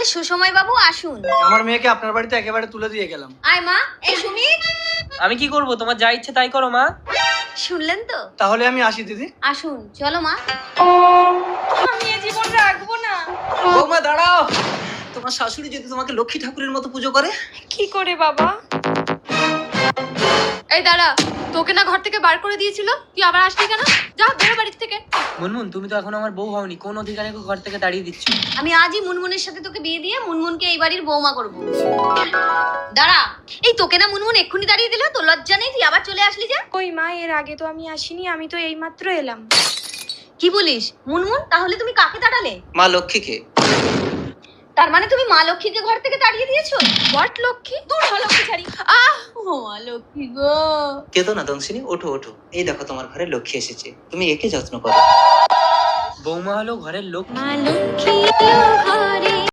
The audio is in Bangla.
আরে সুসময় বাবু আসুন। আমার মেয়েকে আপনার বাড়িতে একেবারে তুলে দিয়ে গেলাম। আয় মা, এই সুমি। আমি কি করব? তোমার যা ইচ্ছে তাই করো মা। শুনলেন তো? তাহলে আমি আসি দিদি। আসুন, চলো মা। আমি এ জীবন রাখবো না। বৌমা দাঁড়াও, তোমার শাশুড়ি যদি তোমাকে লক্ষ্মী ঠাকুরের মতো পুজো করে? কি করে বাবা? এই দাঁড়া, তোকে না ঘর থেকে বার করে দিয়েছিল, তুই আবার আসলি কেন? যা বেরো বাড়ি থেকে। মুনমুন, তুমি তো এখন আমার বউ হওনি, কোন অধিকারে ঘর থেকে তাড়িয়ে দিচ্ছ? আমি আজই মুনমুনের সাথে তোকে বিয়ে দিয়ে মুনমুনকে এই বাড়ির বৌমা করবো। দাঁড়া, এই তোকে না মুনমুন এক্ষুনি দাঁড়িয়ে দিল, তোর লজ্জা নেই? তুই আবার চলে আসলি যে? ওই মা, এর আগে তো আমি আসিনি, আমি তো এইমাত্র এলাম। কি বলিস মুনমুন? তাহলে তুমি কাকে তাড়ালে? মা লক্ষ্মীকে। তার মানে তুমি মা লক্ষ্মীকে ঘর থেকে তাড়িয়ে দিয়েছো? হোয়াট লক্ষ্মী? দূর হ লক্ষ্মী ছাড়ি। আহ, ও মা লক্ষ্মী গো। কেঁদো না দংশিনী, ওঠো ওঠো, এই দেখো তোমার ঘরে লক্ষ্মী এসেছে, তুমি একে যত্ন করো। বৌমা হলো ঘরের লোক। মা লক্ষ্মী এলো ঘরে